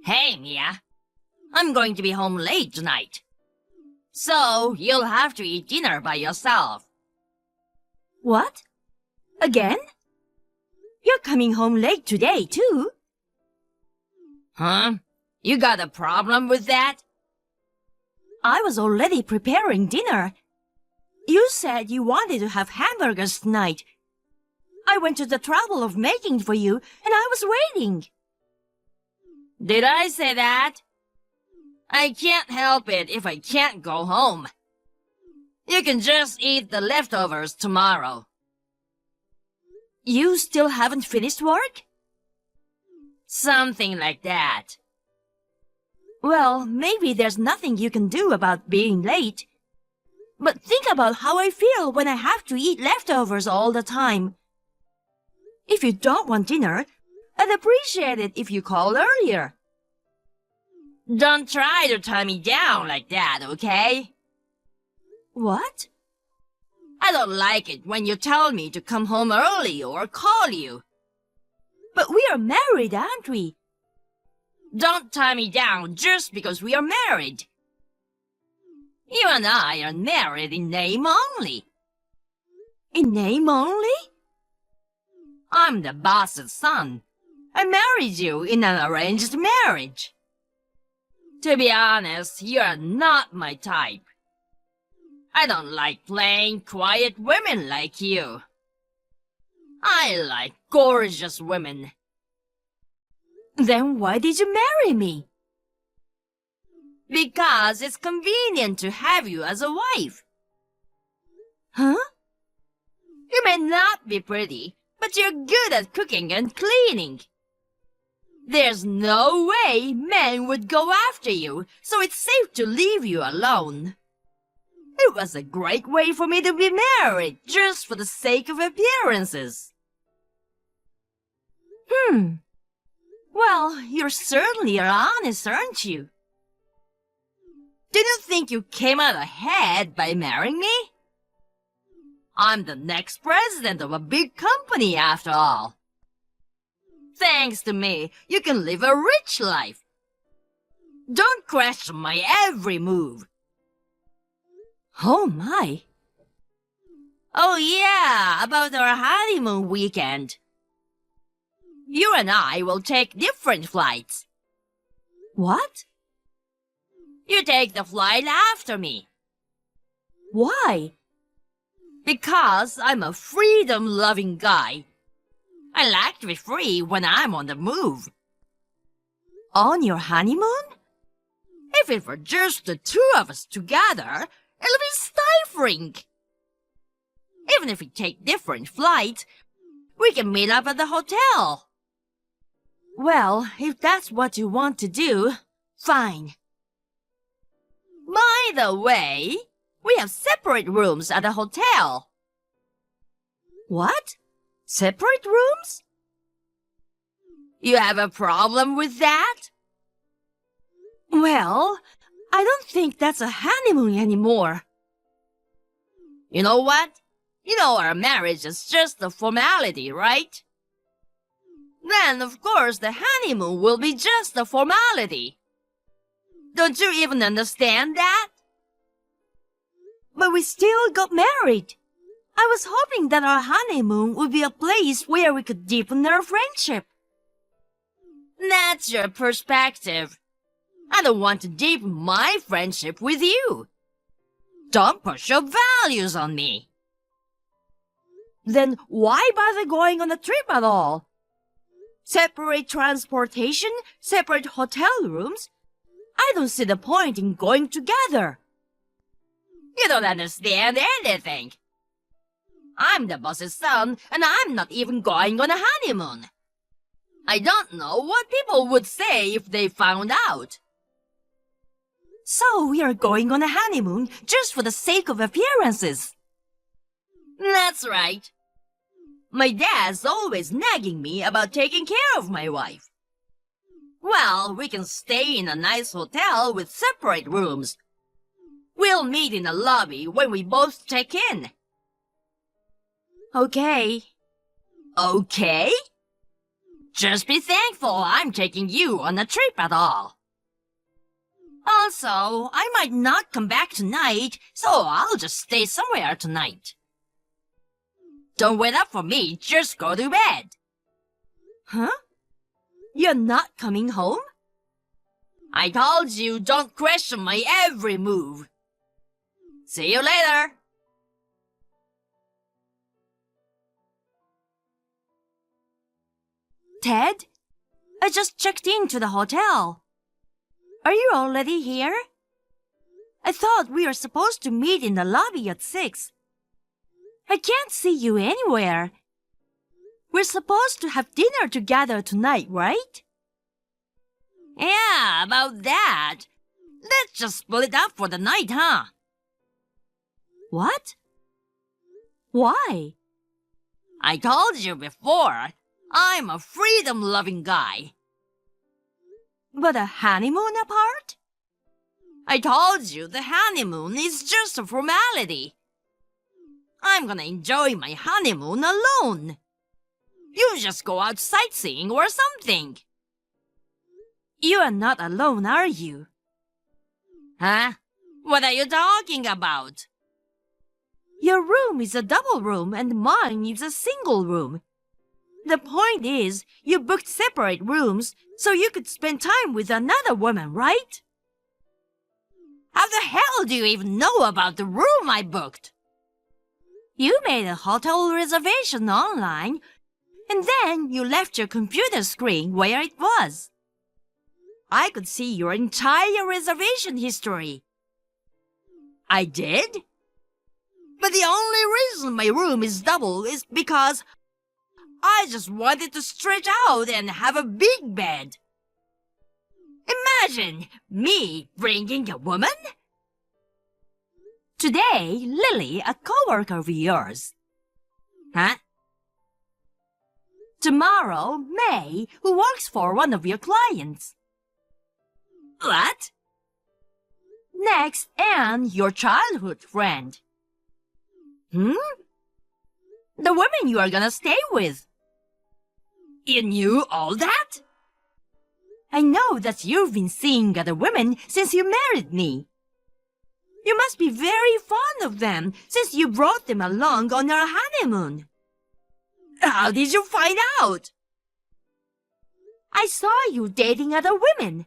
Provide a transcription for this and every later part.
Hey, Mia. I'm going to be home late tonight. So, you'll have to eat dinner by yourself. What? Again? You're coming home late today, too? Huh? You got a problem with that? I was already preparing dinner. You said you wanted to have hamburgers tonight. I went to the trouble of making it for you, and I was waiting. Did I say that? I can't help it if I can't go home. You can just eat the leftovers tomorrow. You still haven't finished work? Something like that. Well, maybe there's nothing you can do about being late. But think about how I feel when I have to eat leftovers all the time. If you don't want dinner, I'd appreciate it if you called earlier. Don't try to tie me down like that, okay? What? I don't like it when you tell me to come home early or call you. But we are married, aren't we? Don't tie me down just because we are married. You and I are married in name only. In name only? I'm the boss's son. I married you in an arranged marriage. To be honest, you're not my type. I don't like plain, quiet women like you. I like gorgeous women. Then why did you marry me? Because it's convenient to have you as a wife. Huh? You may not be pretty, but you're good at cooking and cleaning. There's no way men would go after you, so it's safe to leave you alone. It was a great way for me to be married, just for the sake of appearances. Well, you certainly are honest, aren't you? Do you think you came out ahead by marrying me? I'm the next president of a big company, after all. Thanks to me, you can live a rich life. Don't question my every move. Oh my. Oh yeah, about our honeymoon weekend. You and I will take different flights. What? You take the flight after me. Why? Because I'm a freedom-loving guy. I like to be free when I'm on the move. On your honeymoon? If it were just the two of us together, it'll be stifling. Even if we take different flights, we can meet up at the hotel. Well, if that's what you want to do, fine. By the way, we have separate rooms at the hotel. What? Separate rooms? You have a problem with that? Well, I don't think that's a honeymoon anymore. You know what? You know our marriage is just a formality, right? Then, of course, the honeymoon will be just a formality. Don't you even understand that? But we still got married. I was hoping that our honeymoon would be a place where we could deepen our friendship. That's your perspective. I don't want to deepen my friendship with you. Don't push your values on me. Then why bother going on a trip at all? Separate transportation, separate hotel rooms. I don't see the point in going together. You don't understand anything. I'm the boss's son, and I'm not even going on a honeymoon. I don't know what people would say if they found out. So we are going on a honeymoon just for the sake of appearances. That's right. My dad's always nagging me about taking care of my wife. Well, we can stay in a nice hotel with separate rooms. We'll meet in the lobby when we both check in. Okay. Okay? Just be thankful I'm taking you on a trip at all. Also, I might not come back tonight, so I'll just stay somewhere tonight. Don't wait up for me, just go to bed. Huh? You're not coming home? I told you don't question my every move. See you later. Ted, I just checked into the hotel. Are you already here? I thought we were supposed to meet in the lobby at 6. I can't see you anywhere. We're supposed to have dinner together tonight, right? Yeah, about that. Let's just split it up for the night, huh? What? Why? I told you before, I'm a freedom-loving guy. But a honeymoon apart? I told you the honeymoon is just a formality. I'm gonna enjoy my honeymoon alone. You just go out sightseeing or something. You are not alone, are you? Huh? What are you talking about? Your room is a double room and mine is a single room. The point is, you booked separate rooms so you could spend time with another woman, right? How the hell do you even know about the room I booked? You made a hotel reservation online, and then you left your computer screen where it was. I could see your entire reservation history. I did? But the only reason my room is double is because I just wanted to stretch out and have a big bed. Imagine me bringing a woman? Today, Lily, a coworker of yours. Huh? Tomorrow, May, who works for one of your clients. What? Next, Anne, your childhood friend. Hmm? The woman you are gonna stay with. You knew all that? I know that you've been seeing other women since you married me. You must be very fond of them since you brought them along on your honeymoon. How did you find out? I saw you dating other women.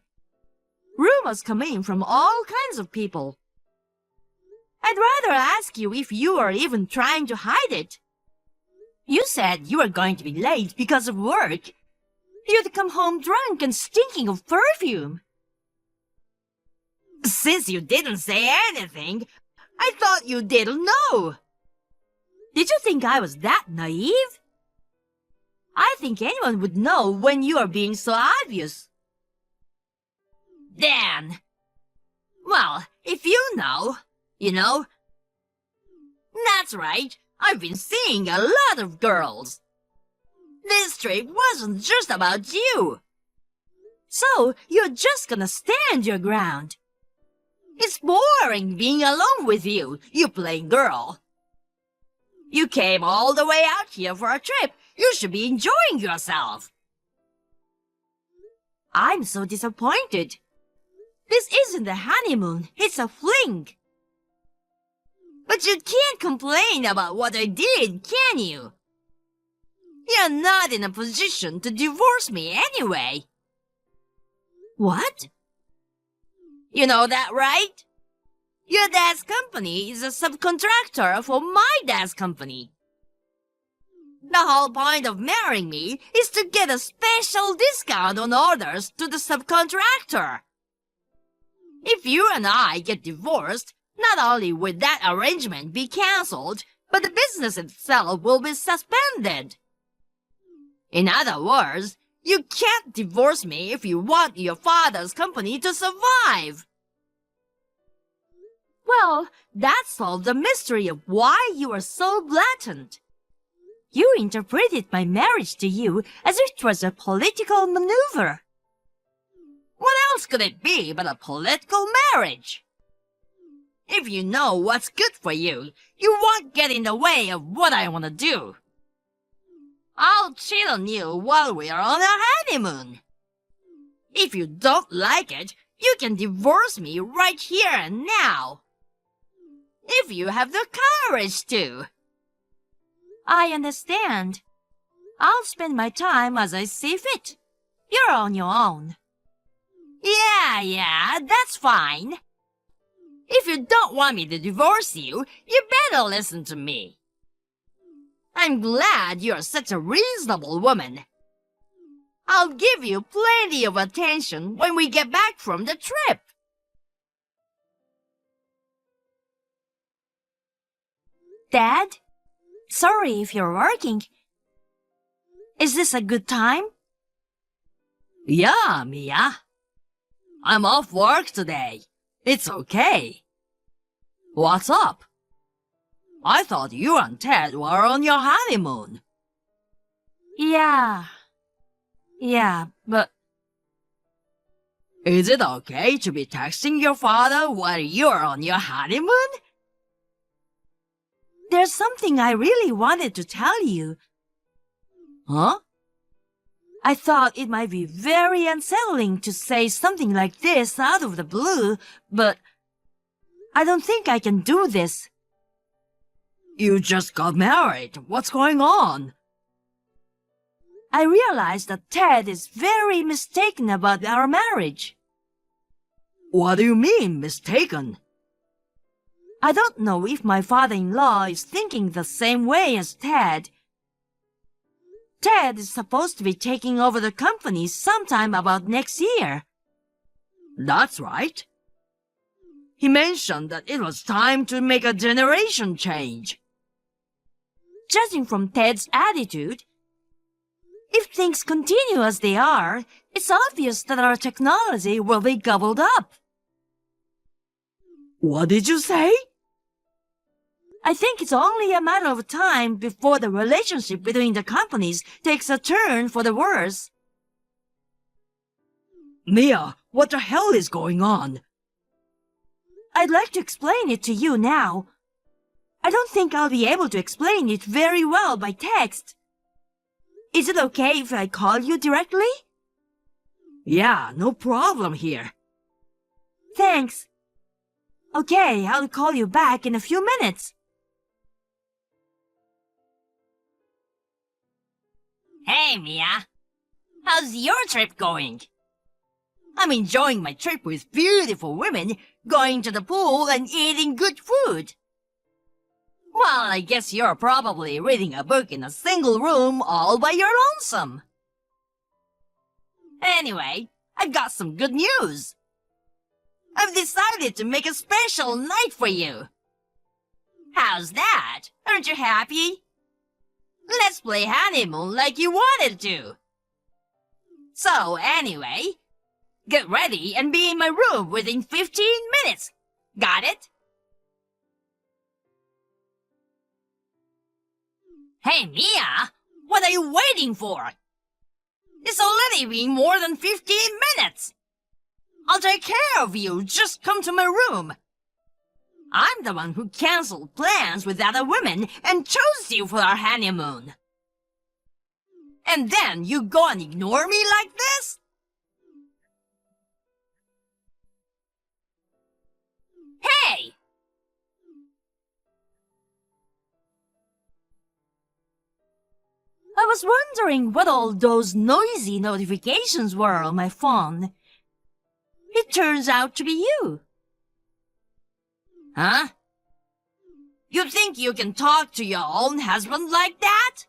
Rumors come in from all kinds of people. I'd rather ask you if you are even trying to hide it. You said you were going to be late because of work. You'd come home drunk and stinking of perfume. Since you didn't say anything, I thought you didn't know. Did you think I was that naive? I think anyone would know when you are being so obvious. Dan. Well, if you know, you know. That's right. I've been seeing a lot of girls. This trip wasn't just about you. So, you're just gonna stand your ground. It's boring being alone with you, you plain girl. You came all the way out here for a trip. You should be enjoying yourself. I'm so disappointed. This isn't a honeymoon, it's a fling. But you can't complain about what I did, can you? You're not in a position to divorce me anyway. What? You know that, right? Your dad's company is a subcontractor for my dad's company. The whole point of marrying me is to get a special discount on orders to the subcontractor. If you and I get divorced, not only will that arrangement be cancelled, but the business itself will be suspended. In other words, you can't divorce me if you want your father's company to survive. Well, that solved the mystery of why you are so blatant. You interpreted my marriage to you as if it was a political maneuver. What else could it be but a political marriage? If you know what's good for you, you won't get in the way of what I want to do. I'll cheat on you while we're on our honeymoon. If you don't like it, you can divorce me right here and now. If you have the courage to. I understand. I'll spend my time as I see fit. You're on your own. Yeah, that's fine. If you don't want me to divorce you, you better listen to me. I'm glad you're such a reasonable woman. I'll give you plenty of attention when we get back from the trip. Dad, sorry if you're working. Is this a good time? Yeah, Mia. I'm off work today. It's okay. What's up? I thought you and Ted were on your honeymoon. Yeah, but Is it okay to be texting your father while you're on your honeymoon? there's something I really wanted to tell you. Huh? I thought it might be very unsettling to say something like this out of the blue, but I don't think I can do this. You just got married. What's going on? I realized that Ted is very mistaken about our marriage. What do you mean, mistaken? I don't know if my father-in-law is thinking the same way as Ted. Ted is supposed to be taking over the company sometime about next year. That's right. He mentioned that it was time to make a generation change. Judging from Ted's attitude, if things continue as they are, it's obvious that our technology will be gobbled up. What did you say? I think it's only a matter of time before the relationship between the companies takes a turn for the worse. Mia, what the hell is going on? I'd like to explain it to you now. I don't think I'll be able to explain it very well by text. Is it okay if I call you directly? Yeah, no problem here. Thanks. Okay, I'll call you back in a few minutes. Hey, Mia. How's your trip going? I'm enjoying my trip with beautiful women, going to the pool and eating good food. Well, I guess you're probably reading a book in a single room all by your lonesome. Anyway, I've got some good news. I've decided to make a special night for you. How's that? Aren't you happy? Let's play honeymoon like you wanted to. So anyway, get ready and be in my room within 15 minutes. Got it? Hey, Mia, what are you waiting for? It's already been more than 15 minutes. I'll take care of you. Just come to my room. I'm the one who canceled plans with other women and chose you for our honeymoon. And then you go and ignore me like this? Hey! I was wondering what all those noisy notifications were on my phone. It turns out to be you. Huh? You think you can talk to your own husband like that?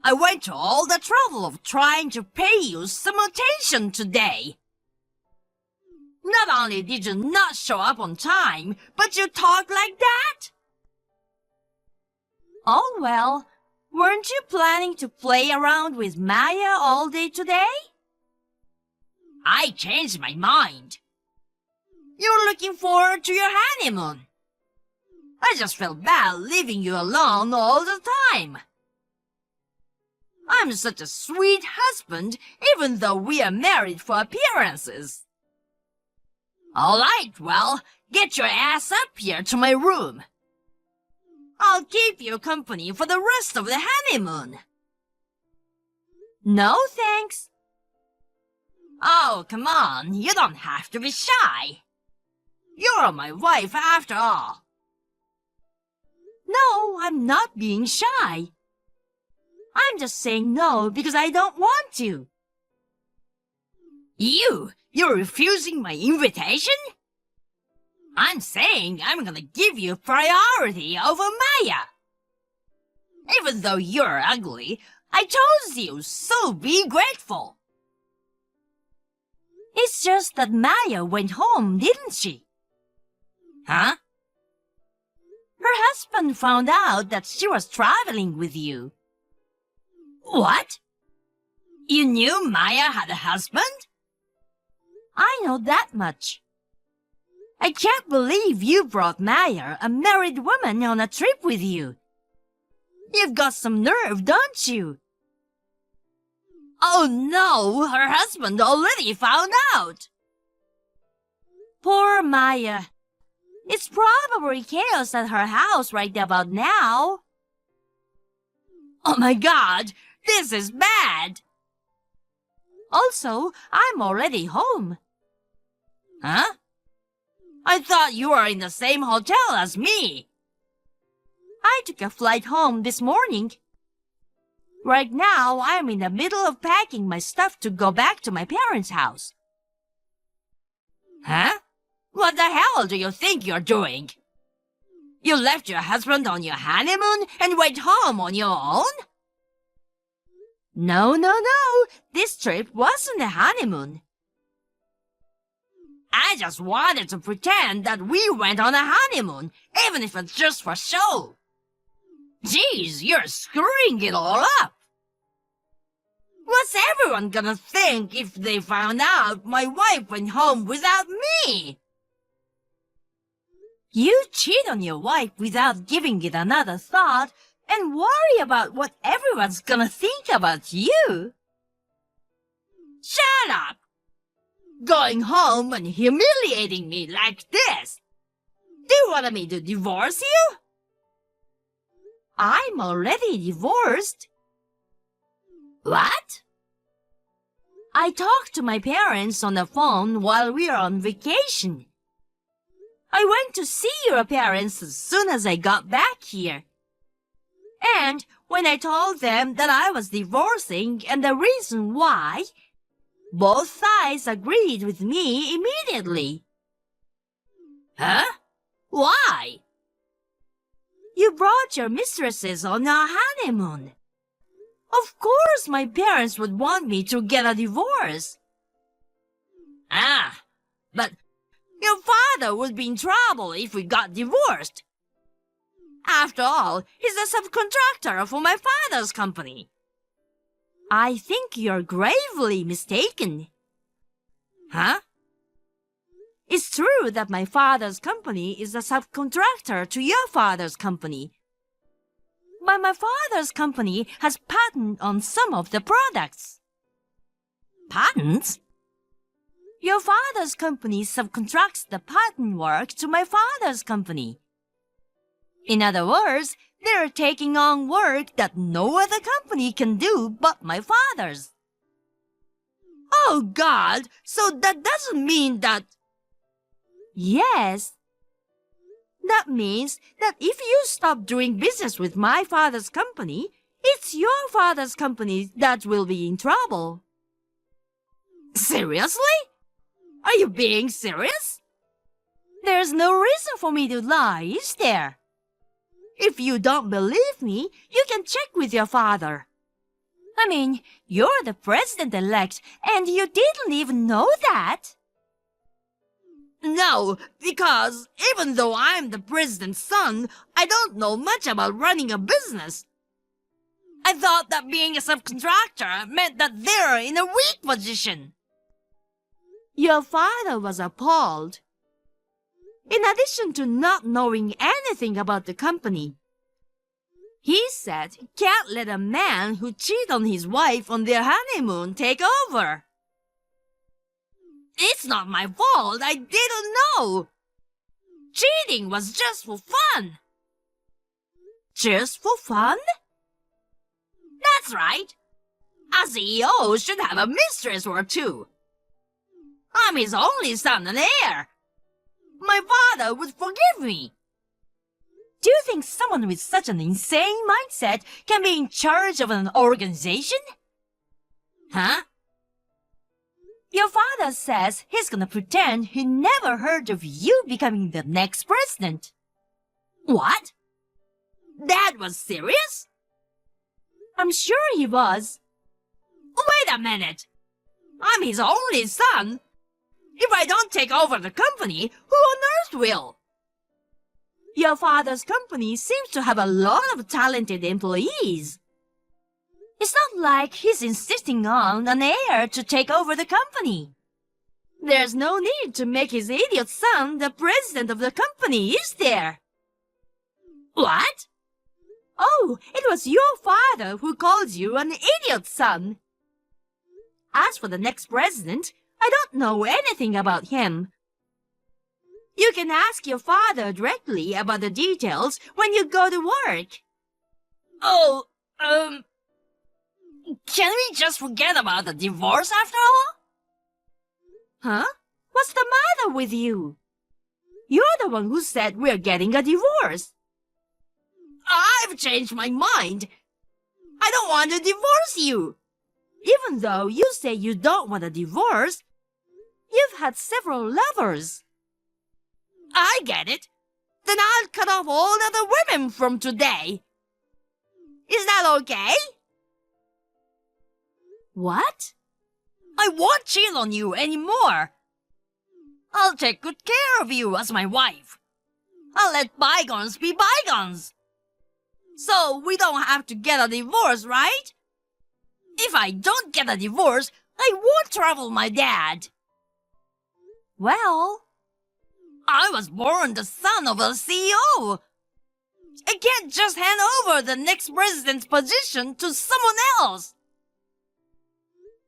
I went to all the trouble of trying to pay you some attention today. Not only did you not show up on time, but you talk like that? Oh well, weren't you planning to play around with Maya all day today? I changed my mind. You're looking forward to your honeymoon. I just felt bad leaving you alone all the time. I'm such a sweet husband, even though we are married for appearances. All right, well, get your ass up here to my room. I'll keep you company for the rest of the honeymoon. No, thanks. Oh, come on, you don't have to be shy. You're my wife after all. No, I'm not being shy. I'm just saying no because I don't want to. You're refusing my invitation? I'm saying I'm gonna give you priority over Maya. Even though you're ugly, I chose you, so be grateful. It's just that Maya went home, didn't she? Huh? Her husband found out that she was traveling with you. What? You knew Maya had a husband? I know that much. I can't believe you brought Maya, a married woman, on a trip with you. You've got some nerve, don't you? Oh no, her husband already found out. Poor Maya. It's probably chaos at her house right about now. Oh my God, this is bad. Also, I'm already home. Huh? I thought you were in the same hotel as me. I took a flight home this morning. Right now, I'm in the middle of packing my stuff to go back to my parents' house. Huh? What the hell do you think you're doing? You left your husband on your honeymoon and went home on your own? No. This trip wasn't a honeymoon. I just wanted to pretend that we went on a honeymoon, even if it's just for show. Jeez, you're screwing it all up. What's everyone gonna think if they found out my wife went home without me? You cheat on your wife without giving it another thought and worry about what everyone's gonna think about you. Shut up! Going home and humiliating me like this. Do you want me to divorce you? I'm already divorced. What? I talked to my parents on the phone while we were on vacation. I went to see your parents as soon as I got back here. And when I told them that I was divorcing and the reason why, both sides agreed with me immediately. Huh? Why? You brought your mistresses on a honeymoon. Of course my parents would want me to get a divorce. But your father would be in trouble if we got divorced. After all, he's a subcontractor for my father's company. I think you're gravely mistaken. Huh? It's true that my father's company is a subcontractor to your father's company. But my father's company has patent on some of the products. Patents? Your father's company subcontracts the patent work to my father's company. In other words, they're taking on work that no other company can do but my father's. Oh God, so that doesn't mean that... Yes. That means that if you stop doing business with my father's company, it's your father's company that will be in trouble. Seriously? Are you being serious? There's no reason for me to lie, is there? If you don't believe me, you can check with your father. I mean, you're the president-elect, and you didn't even know that. No, because even though I'm the president's son, I don't know much about running a business. I thought that being a subcontractor meant that they're in a weak position. Your father was appalled. In addition to not knowing anything about the company, he said he can't let a man who cheats on his wife on their honeymoon take over. It's not my fault. I didn't know. Cheating was just for fun. Just for fun? That's right. A CEO should have a mistress or two. I'm his only son and heir. My father would forgive me. Do you think someone with such an insane mindset can be in charge of an organization? Huh? Your father says he's gonna pretend he never heard of you becoming the next president. What? Dad was serious? I'm sure he was. Wait a minute. I'm his only son. If I don't take over the company, who on earth will? Your father's company seems to have a lot of talented employees. It's not like he's insisting on an heir to take over the company. There's no need to make his idiot son the president of the company, is there? What? Oh, it was your father who called you an idiot son. As for the next president, I don't know anything about him. You can ask your father directly about the details when you go to work. Oh, can we just forget about the divorce after all? Huh? What's the matter with you? You're the one who said we're getting a divorce. I've changed my mind. I don't want to divorce you. Even though you say you don't want a divorce, you've had several lovers. I get it. Then I'll cut off all other women from today. Is that okay? What? I won't cheat on you anymore. I'll take good care of you as my wife. I'll let bygones be bygones. So we don't have to get a divorce, right? If I don't get a divorce, I won't trouble my dad. Well, I was born the son of a CEO. I can't just hand over the next president's position to someone else.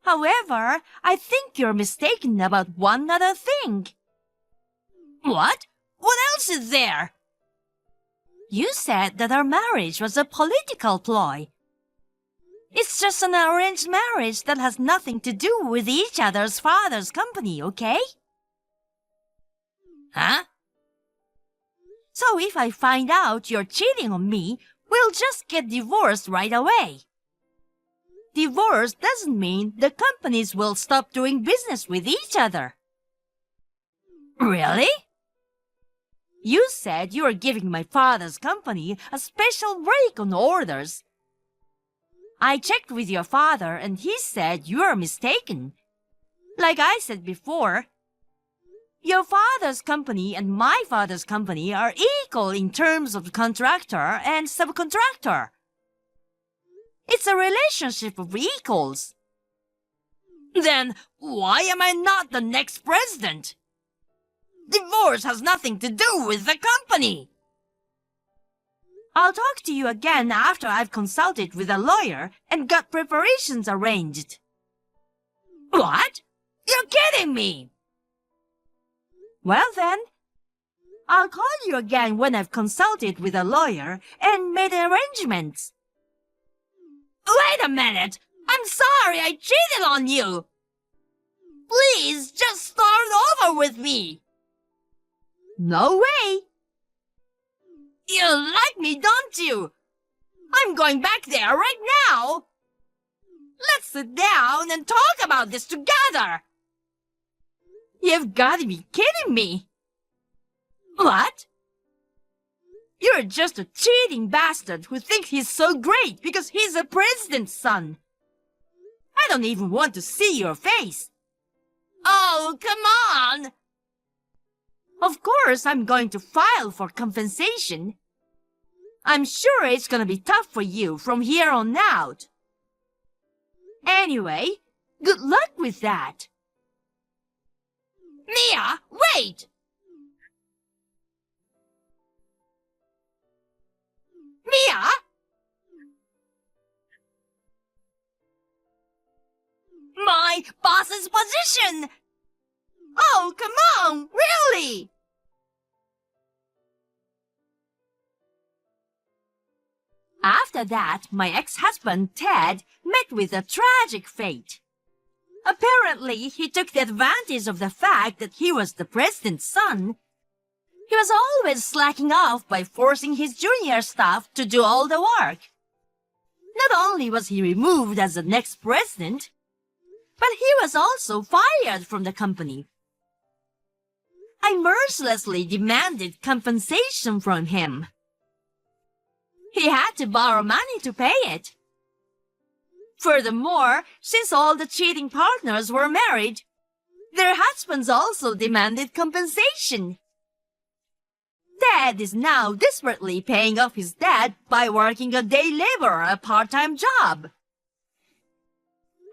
however, I think you're mistaken about one other thing. What? What else is there? You said that our marriage was a political ploy. It's just an arranged marriage that has nothing to do with each other's father's company, okay? Huh? So if I find out you're cheating on me, we'll just get divorced right away. Divorce doesn't mean the companies will stop doing business with each other. Really? You said you were giving my father's company a special break on orders. I checked with your father and he said you're mistaken. Like I said before, your father's company and my father's company are equal in terms of contractor and subcontractor. It's a relationship of equals. Then why am I not the next president? Divorce has nothing to do with the company. I'll talk to you again after I've consulted with a lawyer and got preparations arranged. What? You're kidding me! Well then, I'll call you again when I've consulted with a lawyer and made arrangements. Wait a minute! I'm sorry I cheated on you! Please, just start over with me! No way! You like me, don't you? I'm going back there right now! Let's sit down and talk about this together! You've got to be kidding me! What? You're just a cheating bastard who thinks he's so great because he's a president's son. I don't even want to see your face. Oh, come on! Of course I'm going to file for compensation. I'm sure it's gonna be tough for you from here on out. Anyway, good luck with that. Mia, wait! Mia? My boss's position! Oh, come on, really? After that, my ex-husband, Ted, met with a tragic fate. Apparently, he took the advantage of the fact that he was the president's son. He was always slacking off by forcing his junior staff to do all the work. Not only was he removed as the next president, but he was also fired from the company. I mercilessly demanded compensation from him. He had to borrow money to pay it. Furthermore, since all the cheating partners were married, their husbands also demanded compensation. Ted is now desperately paying off his debt by working a day labor, a part-time job.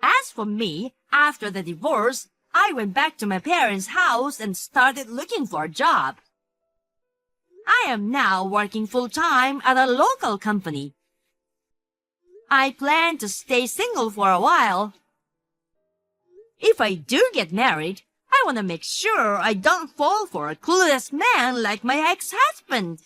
As for me, after the divorce, I went back to my parents' house and started looking for a job. I am now working full-time at a local company. I plan to stay single for a while. If I do get married, I want to make sure I don't fall for a clueless man like my ex-husband.